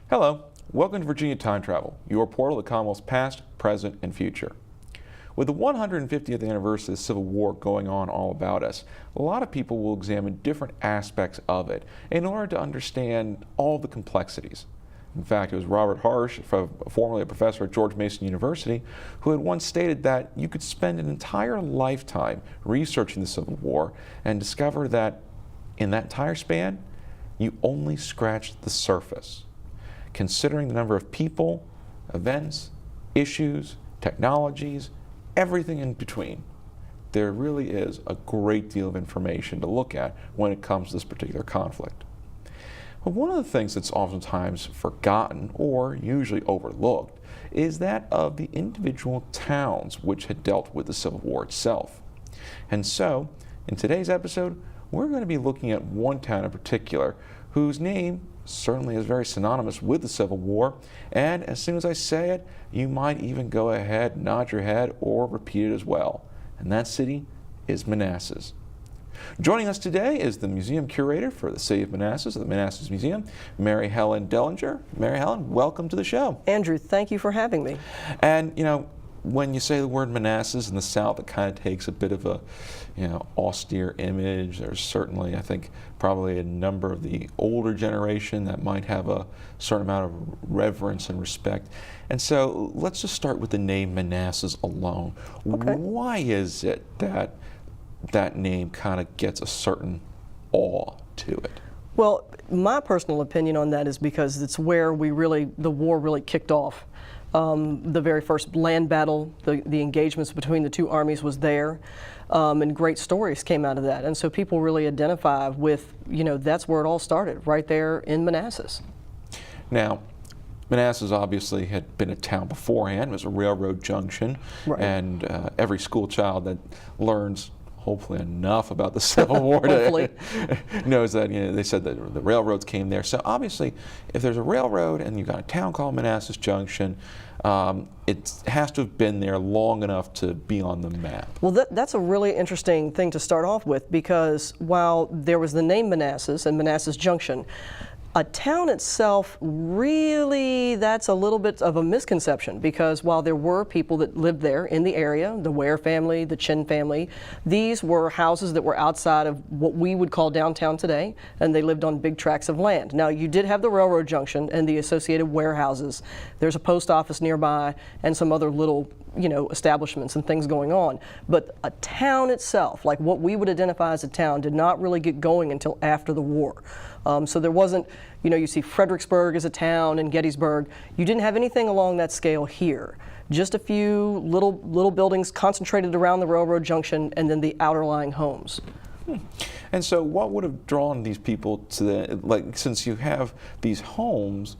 Hello, welcome to Virginia Time Travel, your portal to the Commonwealth's past, present, and future. With the 150th anniversary of the Civil War going on all about us, a lot of people will examine different aspects of it in order to understand all the complexities. In fact, it was Robert Harsh, formerly a professor at George Mason University, who had once stated that you could spend an entire lifetime researching the Civil War and discover that in that entire span, you only scratched the surface. Considering the number of people, events, issues, technologies, everything in between, there really is a great deal of information to look at when it comes to this particular conflict. But one of the things that's oftentimes forgotten or usually overlooked is that of the individual towns which had dealt with the Civil War itself. And so, in today's episode, we're going to be looking at one town in particular whose name certainly is very synonymous with the Civil War, and as soon as I say it, you might even go ahead, nod your head, or repeat it as well. And that city is Manassas. Joining us today is the museum curator for the city of Manassas, of the Manassas Museum, Mary Helen Dellinger. Mary Helen, welcome to the show. Andrew, thank you for having me. And you know, when you say the word Manassas in the South, it kind of takes a bit of a, austere image. There's certainly, I think, probably a number of the older generation that might have a certain amount of reverence and respect. And so let's just start with the name Manassas alone. Okay. Why is it that that name kind of gets a certain awe to it? Well, my personal opinion on that is because it's where the war really kicked off. The very first land battle, the engagements between the two armies was there, and great stories came out of that. And so people really identify with, that's where it all started, right there in Manassas. Now, Manassas obviously had been a town beforehand. It was a railroad junction, right. And every school child that learns hopefully enough about the Civil War knows that they said that the railroads came there. So obviously, if there's a railroad and you've got a town called Manassas Junction, it has to have been there long enough to be on the map. Well, that's a really interesting thing to start off with, because while there was the name Manassas and Manassas Junction, a town itself, really, that's a little bit of a misconception, because while there were people that lived there in the area, the Ware family, the Chin family, these were houses that were outside of what we would call downtown today, and they lived on big tracts of land. Now, you did have the railroad junction and the associated warehouses. There's a post office nearby and some other little establishments and things going on. But a town itself, like what we would identify as a town, did not really get going until after the war. So there wasn't, you see Fredericksburg as a town and Gettysburg. You didn't have anything along that scale here. Just a few little buildings concentrated around the railroad junction and then the outerlying homes. And so what would have drawn these people to since you have these homes,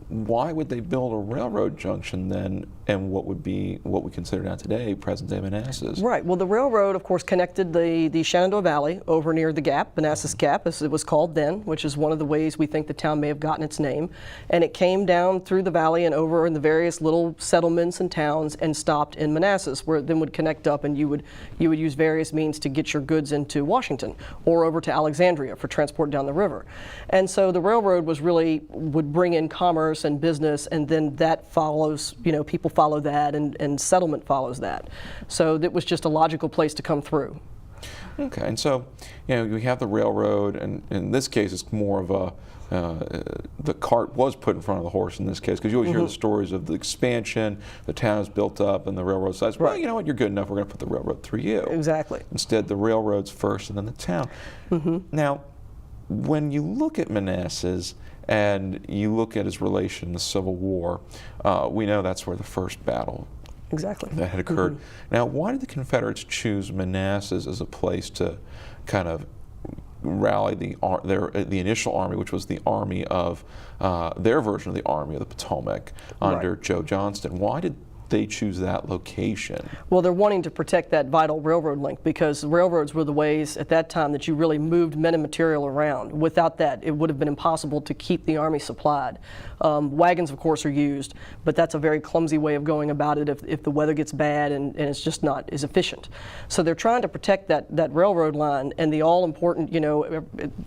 why would they build a railroad junction then, and what would be what we consider now today present-day Manassas? Right. Well, the railroad, of course, connected the Shenandoah Valley over near the Gap, Manassas Gap, as it was called then, which is one of the ways we think the town may have gotten its name. And it came down through the valley and over in the various little settlements and towns and stopped in Manassas, where it then would connect up, and you would use various means to get your goods into Washington or over to Alexandria for transport down the river. And so the railroad would bring in commerce and business, and then that follows, people follow that, and settlement follows that. So it was just a logical place to come through. Okay, and so, we have the railroad, and in this case it's more of a, the cart was put in front of the horse in this case, because you always hear the stories of the expansion, the town is built up, and the railroad says, well, you know what, you're good enough, we're going to put the railroad through you. Exactly. Instead, the railroad's first and then the town. Now, when you look at Manassas, and you look at his relation to the Civil War, we know that's where the first battle that had occurred. Now, why did the Confederates choose Manassas as a place to kind of rally the initial army, which was the army of their version of the Army of the Potomac under Joe Johnston? Why did they choose that location? Well, they're wanting to protect that vital railroad link because railroads were the ways at that time that you really moved men and material around. Without that, it would have been impossible to keep the Army supplied. Wagons, of course, are used, but that's a very clumsy way of going about it if the weather gets bad and it's just not as efficient. So they're trying to protect that railroad line, and the all-important,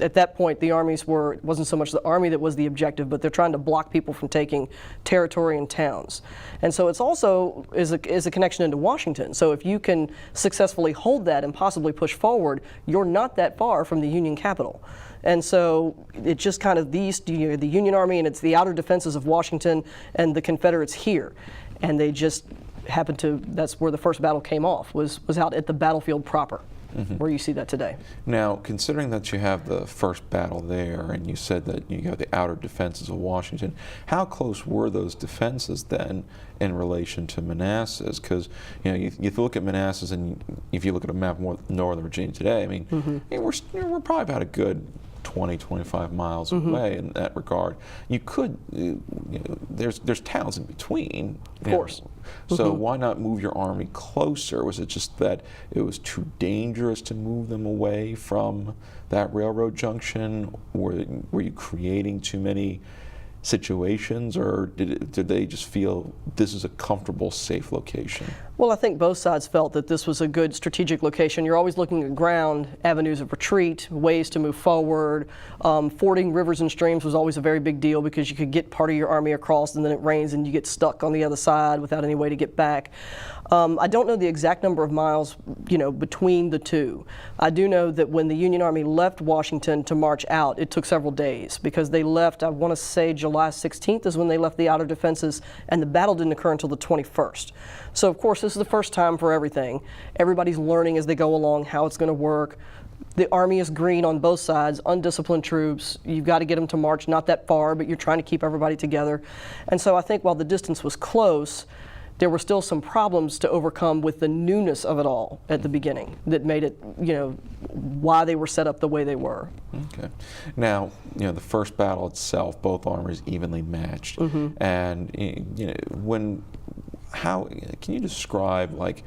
at that point, the armies it wasn't so much the Army that was the objective, but they're trying to block people from taking territory and towns. And so it's also is a connection into Washington. So if you can successfully hold that and possibly push forward, you're not that far from the Union capital. And so it's just kind of the Union Army, and it's the outer defenses of Washington and the Confederates here. And they just happened to, that's where the first battle came off, was out at the battlefield proper. Where you see that today. Now, considering that you have the first battle there, and you said that you have the outer defenses of Washington, how close were those defenses then in relation to Manassas? Because you look at Manassas, and if you look at a map of northern Virginia today, I mean, we're probably about a good 20, 25 miles away in that regard. You could, there's towns in between. Of course. So why not move your army closer? Was it just that it was too dangerous to move them away from that railroad junction? Were you creating too many situations, or did they just feel this is a comfortable, safe location? Well, I think both sides felt that this was a good strategic location. You're always looking at ground, avenues of retreat, ways to move forward. Fording rivers and streams was always a very big deal because you could get part of your army across and then it rains and you get stuck on the other side without any way to get back. I don't know the exact number of miles, between the two. I do know that when the Union Army left Washington to march out, it took several days because they left, I want to say July 16th is when they left the outer defenses, and the battle didn't occur until the 21st. So of course this is the first time for everything. Everybody's learning as they go along how it's going to work. The Army is green on both sides, undisciplined troops. You've got to get them to march not that far, but you're trying to keep everybody together. And so I think while the distance was close, there were still some problems to overcome with the newness of it all at the beginning that made it, why they were set up the way they were. Okay. Now, the first battle itself, both armies evenly matched. And, can you describe,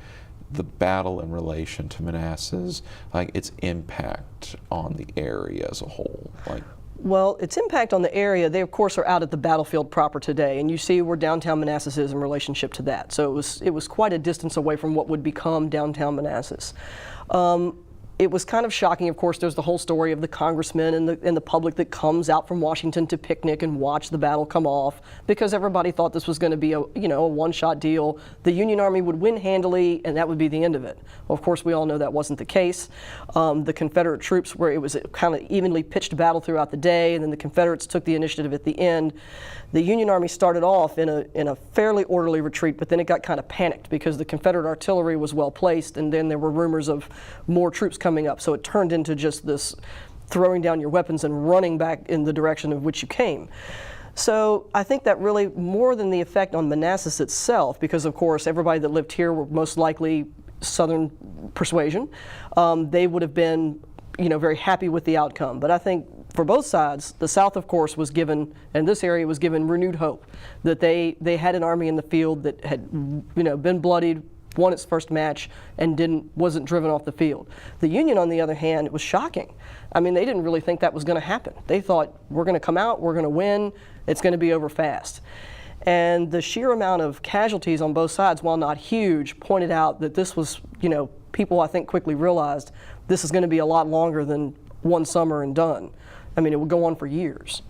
the battle in relation to Manassas, its impact on the area as a whole? Well, its impact on the area, they of course are out at the battlefield proper today, and you see where downtown Manassas is in relationship to that. So it was quite a distance away from what would become downtown Manassas. It was kind of shocking. Of course, there's the whole story of the congressmen and the public that comes out from Washington to picnic and watch the battle come off because everybody thought this was going to be a one-shot deal. The Union Army would win handily, and that would be the end of it. Well, of course, we all know that wasn't the case. The Confederate troops, it was a kind of evenly pitched battle throughout the day, and then the Confederates took the initiative at the end. The Union Army started off in a fairly orderly retreat, but then it got kind of panicked because the Confederate artillery was well placed, and then there were rumors of more troops coming up. So it turned into just this throwing down your weapons and running back in the direction of which you came. So I think that really, more than the effect on Manassas itself, because of course everybody that lived here were most likely Southern persuasion, they would have been very happy with the outcome. But I think for both sides, the South, of course, was given, and this area was given renewed hope that they had an army in the field that had been bloodied, won its first match, and wasn't driven off the field. The Union, on the other hand, it was shocking. I mean, they didn't really think that was going to happen. They thought, we're going to come out, we're going to win, it's going to be over fast. And the sheer amount of casualties on both sides, while not huge, pointed out that this was, people I think quickly realized this is going to be a lot longer than one summer and done. I mean, it would go on for years.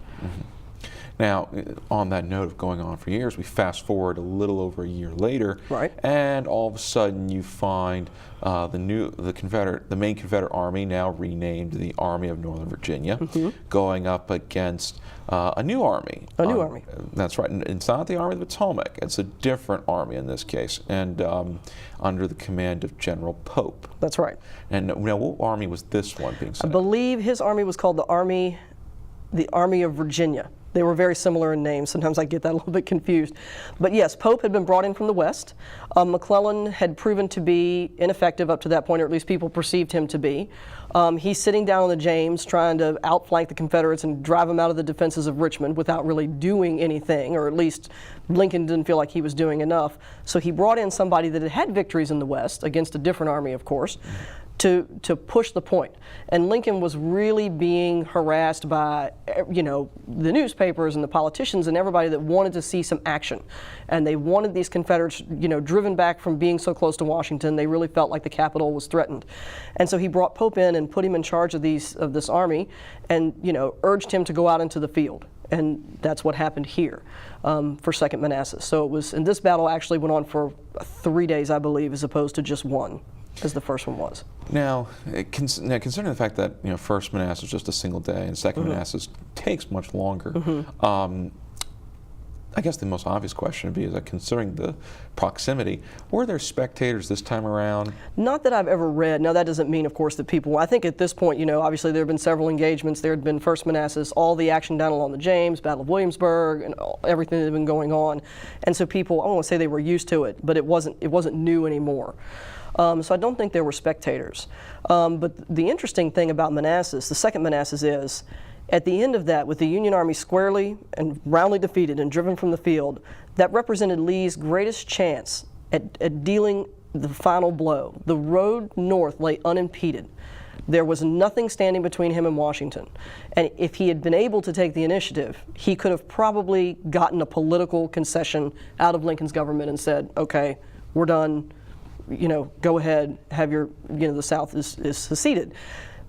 Now, on that note of going on for years, we fast forward a little over a year later, right, and all of a sudden you find the main Confederate Army, now renamed the Army of Northern Virginia, going up against a new army. A new army. That's right. And it's not the Army of the Potomac. It's a different army in this case, and under the command of General Pope. That's right. And now, what army was this one being sent? I believe his army was called the Army of Virginia. They were very similar in names. Sometimes I get that a little bit confused. But yes, Pope had been brought in from the west. McClellan had proven to be ineffective up to that point, or at least people perceived him to be. He's sitting down on the James trying to outflank the Confederates and drive them out of the defenses of Richmond without really doing anything, or at least Lincoln didn't feel like he was doing enough. So he brought in somebody that had had victories in the west against a different army, of course, to push the point. And Lincoln was really being harassed by, you know, the newspapers and the politicians and everybody that wanted to see some action. And they wanted these Confederates, you know, driven back from being so close to Washington. They really felt like the capital was threatened. And so he brought Pope in and put him in charge of this army and, you know, urged him to go out into the field. And that's what happened here for Second Manassas. So it was, and this battle actually went on for 3 days, I believe, as opposed to just one, as the first one was. Now, considering the fact that, you know, First Manassas is just a single day and Second Manassas takes much longer, I guess the most obvious question would be, is that considering the proximity, were there spectators this time around? Not that I've ever read. Now, that doesn't mean, of course, that people, I think at this point, you know, obviously there have been several engagements. There had been First Manassas, all the action down along the James, Battle of Williamsburg, and everything that had been going on. And so people, I don't want to say they were used to it, but it wasn't new anymore. So I don't think there were spectators. But the interesting thing about Manassas, the Second Manassas, is at the end of that, with the Union Army squarely and roundly defeated and driven from the field, that represented Lee's greatest chance at dealing the final blow. The road north lay unimpeded. There was nothing standing between him and Washington. And if he had been able to take the initiative, he could have probably gotten a political concession out of Lincoln's government and said, okay, we're done, you know, go ahead, have your, you know, the South is seceded.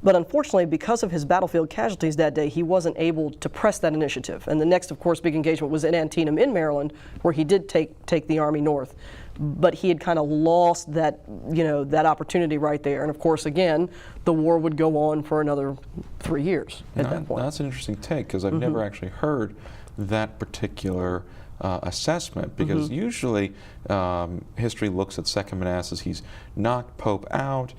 But unfortunately, because of his battlefield casualties that day, he wasn't able to press that initiative. And the next, of course, big engagement was at Antietam in Maryland, where he did take the army north. But he had kind of lost that, you know, that opportunity right there. And of course, again, the war would go on for another 3 years at that point. That's an interesting take, because I've never actually heard that particular assessment, because usually history looks at Second Manassas, he's knocked Pope out,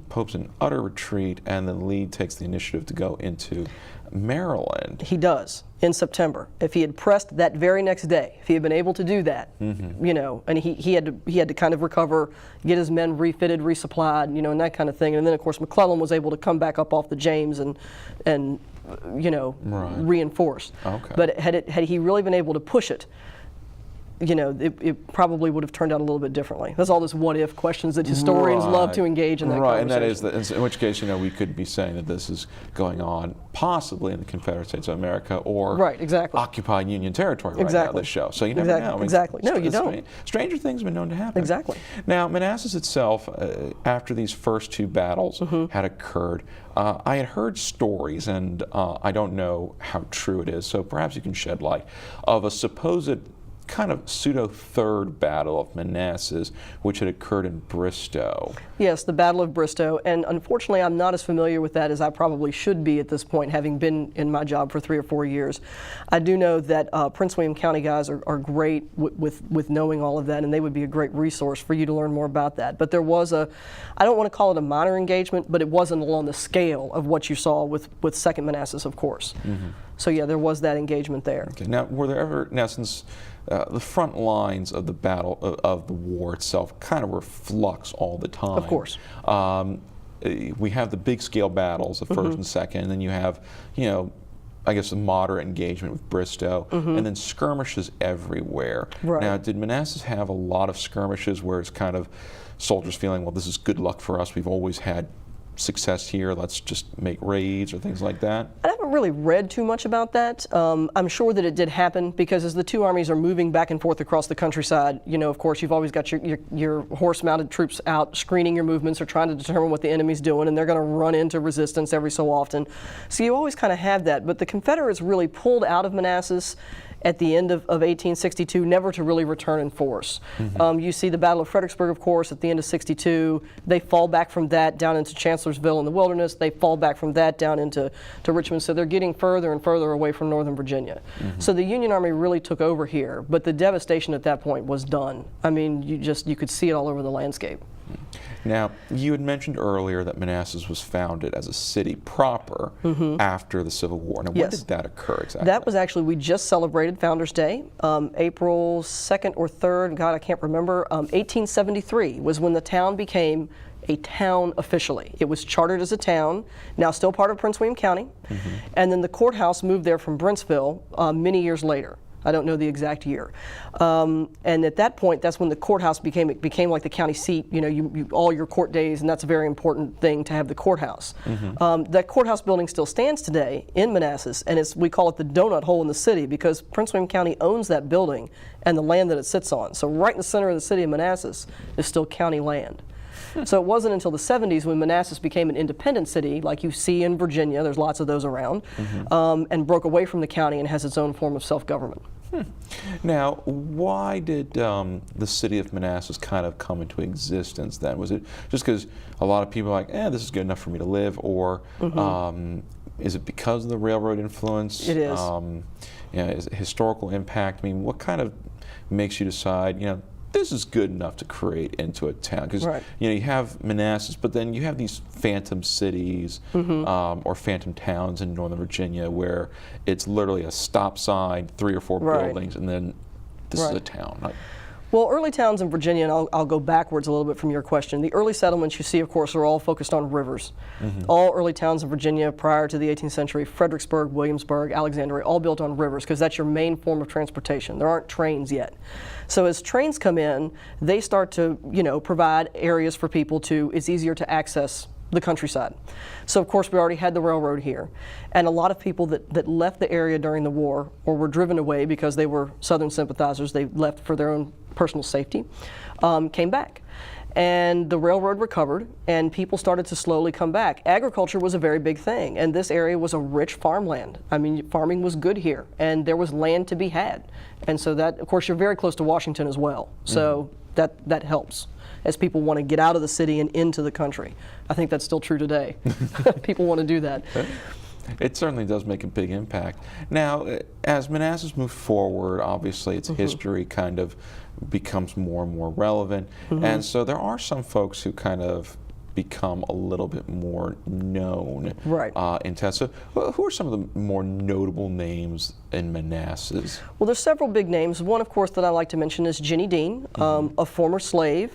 Pope's in utter retreat, and then Lee takes the initiative to go into Maryland. He does, in September. If he had pressed that very next day, if he had been able to do that, you know, and he had to kind of recover, get his men refitted, resupplied, you know, and that kind of thing. And then, of course, McClellan was able to come back up off the James and you know, reinforce. Okay. But had he really been able to push it, you know, it probably would have turned out a little bit differently. That's all this what-if questions that historians love to engage in that conversation. And that is, in which case, you know, we could be saying that this is going on possibly in the Confederate States of America or occupied Union territory right now, this show. So you never know. I mean, No, you don't. Stranger things have been known to happen. Exactly. Now, Manassas itself, after these first two battles had occurred, I had heard stories, and I don't know how true it is, so perhaps you can shed light, of a supposed kind of pseudo-third battle of Manassas, which had occurred in Bristow. Yes, the Battle of Bristow, and unfortunately I'm not as familiar with that as I probably should be at this point, having been in my job for 3 or 4 years. I do know that Prince William County guys are great with knowing all of that, and they would be a great resource for you to learn more about that. But there was I don't want to call it a minor engagement, but it wasn't along the scale of what you saw with Second Manassas, of course. So yeah, there was that engagement there. Okay. Now, were there ever, in essence, the front lines of the battle of the war itself kind of were flux all the time? Of course. We have the big scale battles, the first and second, and then you have, you know, I guess a moderate engagement with Bristow, and then skirmishes everywhere. Right. Now, did Manassas have a lot of skirmishes where it's kind of soldiers feeling, well, this is good luck for us, we've always had success here, let's just make raids or things like that? I haven't really read too much about that. I'm sure that it did happen, because as the two armies are moving back and forth across the countryside, you know, of course, you've always got your horse-mounted troops out screening your movements or trying to determine what the enemy's doing, and they're going to run into resistance every so often. So you always kind of have that. But the Confederates really pulled out of Manassas at the end of 1862, never to really return in force. You see the Battle of Fredericksburg, of course, at the end of 62. They fall back from that down into Chancellorsville in the wilderness. They fall back from that down into Richmond. So they're getting further and further away from Northern Virginia. So the Union Army really took over here, but the devastation at that point was done. I mean, you could see it all over the landscape. Now, you had mentioned earlier that Manassas was founded as a city proper after the Civil War. Now, when Yes. did that occur exactly? That was actually, we just celebrated Founders Day, April 2nd or 3rd, God, I can't remember. 1873 was when the town became a town officially. It was chartered as a town, now still part of Prince William County, and then the courthouse moved there from Brentsville many years later. I don't know the exact year. And at that point, that's when the courthouse became like the county seat, you know, all your court days, and that's a very important thing to have the courthouse. That courthouse building still stands today in Manassas, and we call it the donut hole in the city because Prince William County owns that building and the land that it sits on. So right in the center of the city of Manassas is still county land. So it wasn't until the 70s when Manassas became an independent city, like you see in Virginia, there's lots of those around, and broke away from the county and has its own form of self-government. Now, why did the city of Manassas kind of come into existence then? Was it just because a lot of people are like, this is good enough for me to live, or is it because of the railroad influence? It is. You know, is it historical impact? I mean, what kind of makes you decide, you know, this is good enough to create into a town? Because you know, you have Manassas, but then you have these phantom cities or phantom towns in Northern Virginia where it's literally a stop sign, 3 or 4 buildings, and then this is a town. Well, early towns in Virginia, and I'll go backwards a little bit from your question. The early settlements you see, of course, are all focused on rivers. All early towns in Virginia prior to the 18th century, Fredericksburg, Williamsburg, Alexandria, all built on rivers because that's your main form of transportation. There aren't trains yet. So as trains come in, they start to, you know, provide areas for people to, it's easier to access the countryside. So of course we already had the railroad here, and a lot of people that left the area during the war or were driven away because they were Southern sympathizers, they left for their own personal safety, came back. And the railroad recovered and people started to slowly come back. Agriculture was a very big thing, and this area was a rich farmland. I mean, farming was good here and there was land to be had. And so that, of course, you're very close to Washington as well. So that helps as people want to get out of the city and into the country. I think that's still true today. People want to do that. It certainly does make a big impact. Now, as Manassas moved forward, obviously its history kind of becomes more and more relevant. And so there are some folks who kind of become a little bit more known in town. So who are some of the more notable names in Manassas? Well, there's several big names. One, of course, that I like to mention is Jenny Dean, a former slave,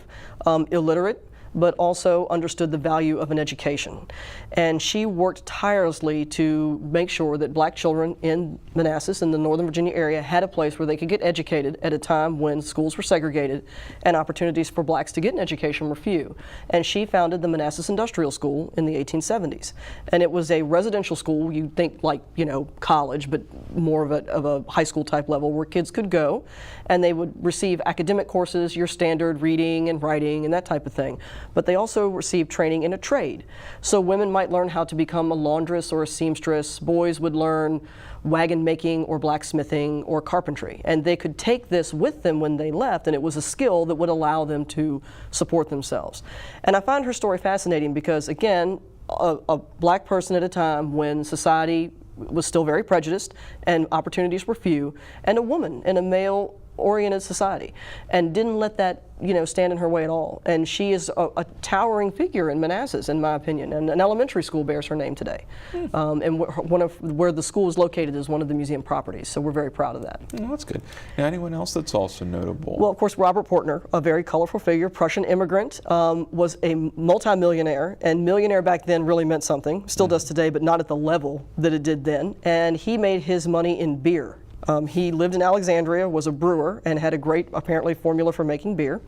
illiterate, but also understood the value of an education. And she worked tirelessly to make sure that black children in Manassas, in the Northern Virginia area, had a place where they could get educated at a time when schools were segregated and opportunities for blacks to get an education were few. And she founded the Manassas Industrial School in the 1870s. And it was a residential school, you'd think like, you know, college, but more of a high school type level where kids could go and they would receive academic courses, your standard reading and writing and that type of thing. But they also received training in a trade. So women might learn how to become a laundress or a seamstress. Boys would learn wagon making or blacksmithing or carpentry. And they could take this with them when they left, and it was a skill that would allow them to support themselves. And I find her story fascinating because, again, a black person at a time when society was still very prejudiced and opportunities were few, and a woman in a male-oriented society, and didn't let that, you know, stand in her way at all. And she is a towering figure in Manassas, in my opinion. And an elementary school bears her name today. And where the school is located is one of the museum properties. So we're very proud of that. Well, that's good. Now, anyone else that's also notable? Well, of course, Robert Portner, a very colorful figure, Prussian immigrant, was a multimillionaire. And millionaire back then really meant something. Still does today, but not at the level that it did then. And he made his money in beer. He lived in Alexandria, was a brewer, and had a great, apparently, formula for making beer.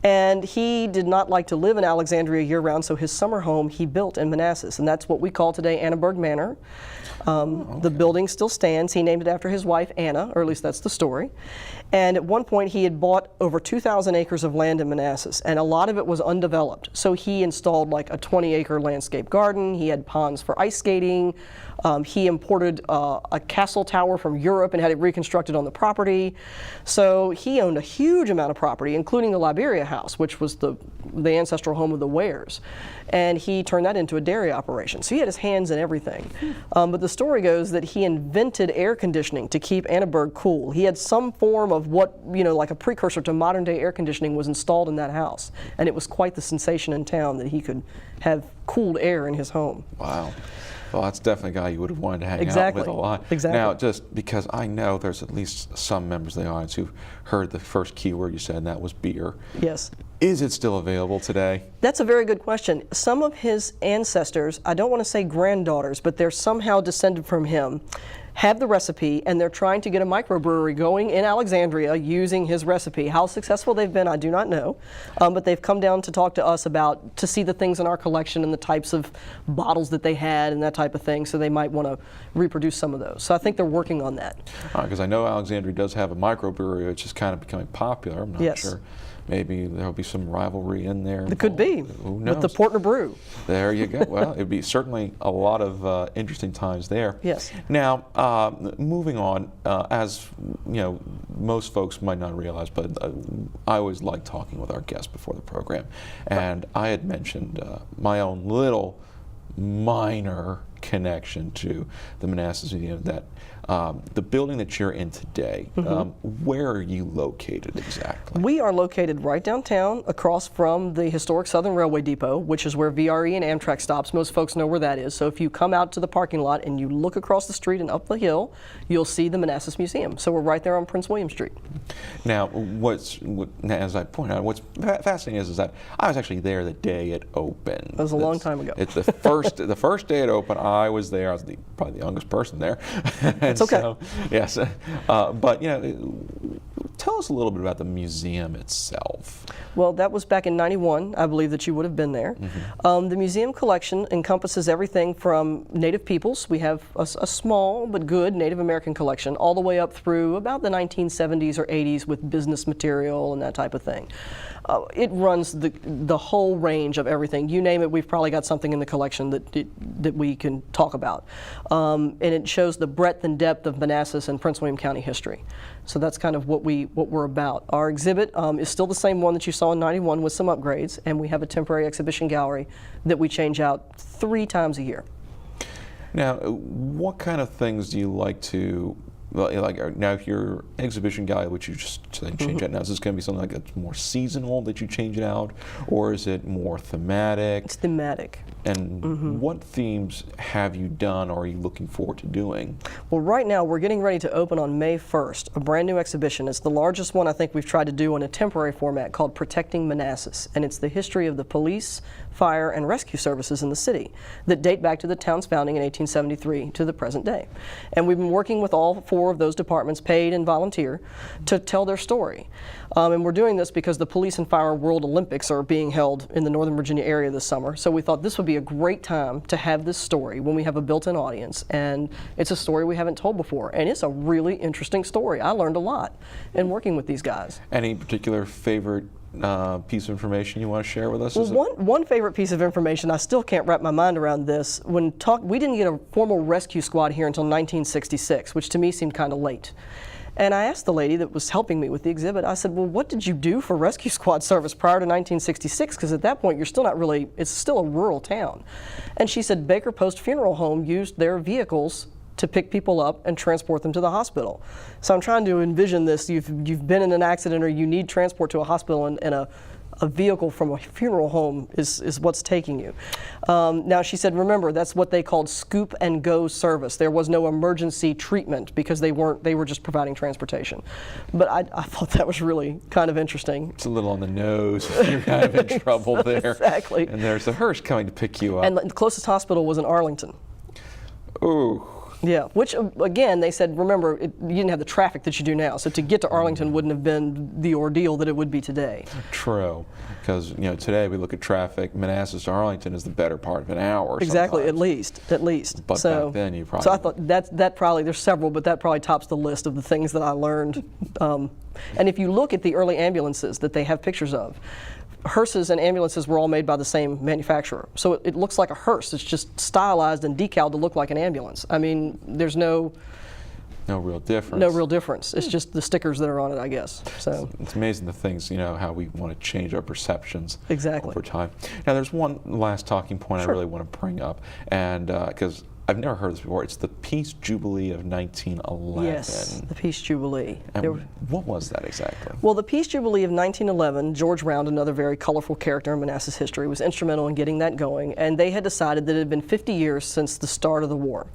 And he did not like to live in Alexandria year-round, so his summer home he built in Manassas, and that's what we call today Annenberg Manor. The building still stands. He named it after his wife, Anna, or at least that's the story. And at one point, he had bought over 2,000 acres of land in Manassas, and a lot of it was undeveloped. So he installed like a 20-acre landscape garden. He had ponds for ice skating. He imported a castle tower from Europe and had it reconstructed on the property. So he owned a huge amount of property, including the Liberia House, which was the ancestral home of the Wares. And he turned that into a dairy operation. So he had his hands in everything. But the story goes that he invented air conditioning to keep Annenberg cool. He had some form of what, like a precursor to modern day air conditioning was installed in that house. And it was quite the sensation in town that he could have cooled air in his home. Wow. Well, that's definitely a guy you would have wanted to hang out with a lot. Exactly. Now, just because I know there's at least some members of the audience who've heard the first keyword you said, and that was beer. Yes. Is it still available today? That's a very good question. Some of his ancestors, I don't want to say granddaughters, but they're somehow descended from him, have the recipe, and they're trying to get a microbrewery going in Alexandria using his recipe. How successful they've been, I do not know, but they've come down to talk to us to see the things in our collection and the types of bottles that they had and that type of thing, so they might want to reproduce some of those. So I think they're working on that. Because I know Alexandria does have a microbrewery, which is kind of becoming popular. I'm not sure. Maybe there'll be some rivalry in there. It could be. Who knows? With the Portner brew. There you go. Well, it'd be certainly a lot of interesting times there. Yes. Now, moving on, as most folks might not realize, but I always like talking with our guests before the program, and I had mentioned my own little minor connection to the Manassas Museum, that the building that you're in today, where are you located exactly? We are located right downtown, across from the historic Southern Railway Depot, which is where VRE and Amtrak stops. Most folks know where that is. So if you come out to the parking lot and you look across the street and up the hill, you'll see the Manassas Museum. So we're right there on Prince William Street. Now, as I pointed out, what's fascinating is that I was actually there the day it opened. That was a long time ago. It's the first day it opened. I was there. I was probably the youngest person there. It's okay. So, yes, but tell us a little bit about the museum itself. Well, that was back in '91. I believe that you would have been there. The museum collection encompasses everything from native peoples. We have a small but good Native American collection, all the way up through about the 1970s or 80s with business material and that type of thing. It runs the whole range of everything. You name it, we've probably got something in the collection that we can talk about. And it shows the breadth and depth of Manassas and Prince William County history. So that's kind of what we're about. Our exhibit is still the same one that you saw in '91 with some upgrades, and we have a temporary exhibition gallery that we change out 3 times a year. Now, what kind of things do you like to, now if your exhibition gallery, which you just change out now, is this going to be something like that's more seasonal that you change it out, or is it more thematic? It's thematic. And what themes have you done or are you looking forward to doing? Well, right now we're getting ready to open on May 1st a brand new exhibition. It's the largest one I think we've tried to do in a temporary format called Protecting Manassas, and it's the history of the police, fire, and rescue services in the city that date back to the town's founding in 1873 to the present day. And we've been working with all 4 of those departments, paid and volunteer, to tell their story. And we're doing this because the Police and Fire World Olympics are being held in the Northern Virginia area this summer. So we thought this would be a great time to have this story when we have a built-in audience. And it's a story we haven't told before. And it's a really interesting story. I learned a lot in working with these guys. Any particular favorite piece of information you want to share with us? Well, one favorite piece of information, I still can't wrap my mind around this. We didn't get a formal rescue squad here until 1966, which to me seemed kind of late. And I asked the lady that was helping me with the exhibit, I said, well, what did you do for rescue squad service prior to 1966? Because at that point, you're still not really, it's still a rural town. And she said Baker Post Funeral Home used their vehicles to pick people up and transport them to the hospital. So I'm trying to envision this. You've been in an accident or you need transport to a hospital, and a vehicle from a funeral home is what's taking you. Now she said, remember, that's what they called scoop and go service. There was no emergency treatment because they were just providing transportation. But I thought that was really kind of interesting. It's a little on the nose. You're kind of in trouble there. Exactly. And there's a hearse coming to pick you up. And the closest hospital was in Arlington. Ooh. Yeah, which again, they said, remember, you didn't have the traffic that you do now, so to get to Arlington wouldn't have been the ordeal that it would be today. True, because today we look at traffic, Manassas to Arlington is the better part of an hour. Exactly, sometimes. at least. But back then you probably. So I thought that probably, there's several, but that probably tops the list of the things that I learned. And if you look at the early ambulances that they have pictures of, hearses and ambulances were all made by the same manufacturer. So it looks like a hearse. It's just stylized and decaled to look like an ambulance. I mean, there's no real difference. No real difference. It's just the stickers that are on it, I guess. So it's amazing the things, how we want to change our perceptions exactly over time. Now, there's one last talking point Sure. I really want to bring up, and because I've never heard this before. It's the Peace Jubilee of 1911. Yes, the Peace Jubilee. And what was that exactly? Well, the Peace Jubilee of 1911, George Round, another very colorful character in Manassas history, was instrumental in getting that going. And they had decided that it had been 50 years since the start of the war.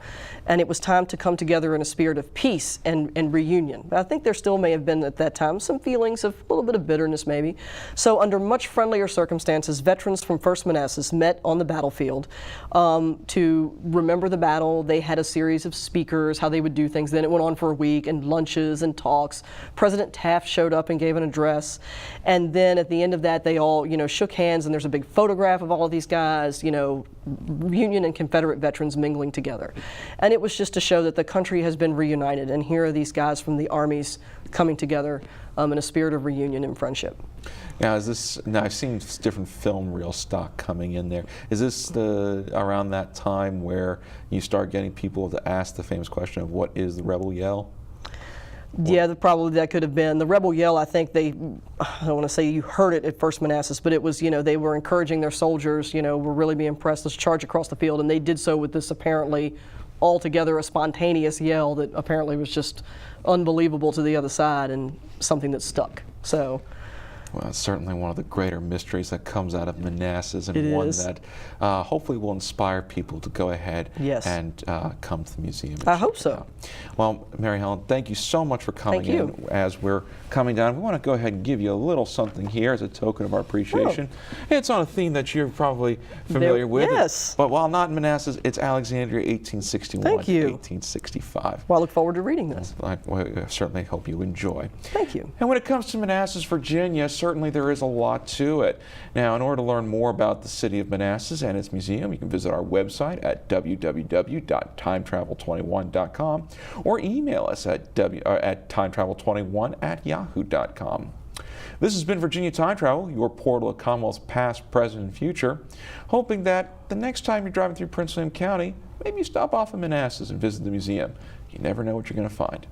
And it was time to come together in a spirit of peace and reunion. But I think there still may have been at that time some feelings of a little bit of bitterness maybe. So under much friendlier circumstances, veterans from 1st Manassas met on the battlefield to remember the battle. They had a series of speakers, how they would do things. Then it went on for a week, and lunches and talks. President Taft showed up and gave an address. And then at the end of that, they all, shook hands, and there's a big photograph of all of these guys, Union and Confederate veterans mingling together. And it was just to show that the country has been reunited, and here are these guys from the armies coming together in a spirit of reunion and friendship. Now, I've seen different film reel stock coming in there. Is this around that time where you start getting people to ask the famous question of what is the rebel yell? Yeah, probably that could have been. The rebel yell, I think I don't want to say you heard it at 1st Manassas, but it was, they were encouraging their soldiers, were really being impressed, let's charge across the field, and they did so with this apparently altogether a spontaneous yell that apparently was just unbelievable to the other side and something that stuck. So. Well, it's certainly one of the greater mysteries that comes out of Manassas, and it one is. that hopefully will inspire people to go ahead yes. and come to the museum. I hope so. Well, Mary Helen, thank you so much for coming Thank in. As we're coming down, we want to go ahead and give you a little something here as a token of our appreciation. Oh. It's on a theme that you're probably familiar with. Yes. But while not in Manassas, it's Alexandria 1861 thank you. 1865. Well, I look forward to reading this. I certainly hope you enjoy. Thank you. And when it comes to Manassas, Virginia, certainly there is a lot to it. Now, in order to learn more about the city of Manassas and its museum, you can visit our website at www.timetravel21.com or email us at timetravel21@yahoo.com. This has been Virginia Time Travel, your portal of Commonwealth's past, present, and future, hoping that the next time you're driving through Prince William County, maybe you stop off in Manassas and visit the museum. You never know what you're going to find.